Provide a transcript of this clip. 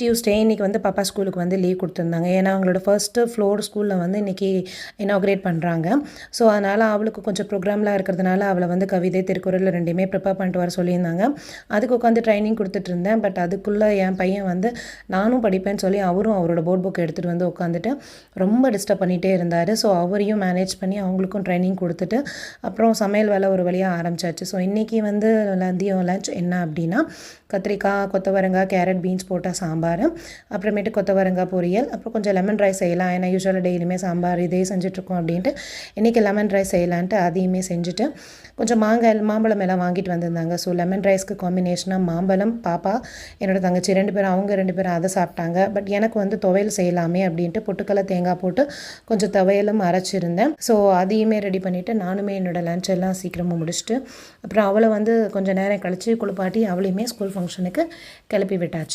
Tuesday இன்றைக்கி வந்து பாப்பா ஸ்கூலுக்கு வந்து லீவ் கொடுத்துருந்தாங்க. ஏன்னா அவங்களோட ஃபர்ஸ்ட்டு ஃப்ளோர் ஸ்கூலில் வந்து இன்றைக்கி இனாக்ரேட் பண்ணுறாங்க. ஸோ அதனால் அவளுக்கு கொஞ்சம் ப்ரோக்ராம்லாம் இருக்கிறதுனால அவளை வந்து கவிதை, திருக்குறள் 2மே ப்ரிப்பேர் பண்ணிட்டு வர சொல்லியிருந்தாங்க. அதுக்கு உட்காந்து ட்ரைனிங் கொடுத்துட்ருந்தேன். பட் அதுக்குள்ளே என் பையன் வந்து நானும் படிப்பேன்னு சொல்லி அவரும் அவரோட போர்ட் புக் எடுத்துகிட்டு வந்து உட்காந்துட்டு ரொம்ப டிஸ்டர்ப் பண்ணிகிட்டே இருந்தார். ஸோ அவரையும் மேனேஜ் பண்ணி அவங்களுக்கும் ட்ரைனிங் கொடுத்துட்டு அப்புறம் சமையல் வேலை ஒரு வழியாக ஆரம்பிச்சாச்சு. ஸோ இன்றைக்கி வந்து மதியம் லஞ்ச் என்ன அப்படின்னா கத்திரிக்காய், கொத்தவரங்காய், கேரட், பீன்ஸ் போட்ட சாம்பார், அப்புறமேட்டு கொத்தவரங்காய் பொரியல், அப்புறம் கொஞ்சம் லெமன் ரைஸ் செய்யலாம். ஏன்னா யூஸ்வலாக டெய்லியுமே சாம்பார் இதே செஞ்சிட்ருக்கோம் அப்படின்ட்டு இன்றைக்கி லெமன் ரைஸ் செய்யலான்ட்டு அதையுமே செஞ்சுட்டு கொஞ்சம் மாம்பழம் எல்லாம் வாங்கிட்டு வந்திருந்தாங்க. ஸோ லெமன் ரைஸ்க்கு காம்பினேஷனாக மாம்பழம், பாப்பா, என்னோடய தங்கச்சி 2 பேரும் அவங்க 2 பேரும் அதை சாப்பிட்டாங்க. பட் எனக்கு வந்து துவையல் செய்யலாமே அப்படின்ட்டு பொட்டுக்கடலை, தேங்காய் போட்டு கொஞ்சம் துவையலும் அரைச்சிருந்தேன். ஸோ அதையுமே ரெடி பண்ணிவிட்டு நானுமே என்னோடய லஞ்ச் எல்லாம் சீக்கிரமாக முடிச்சுட்டு அப்புறம் அவளை வந்து கொஞ்சம் நேரம் கழித்து குளிப்பாட்டி அவளையுமே ஸ்கூல் ஃபங்க்ஷனுக்கு கிளப்பி விட்டாச்சு.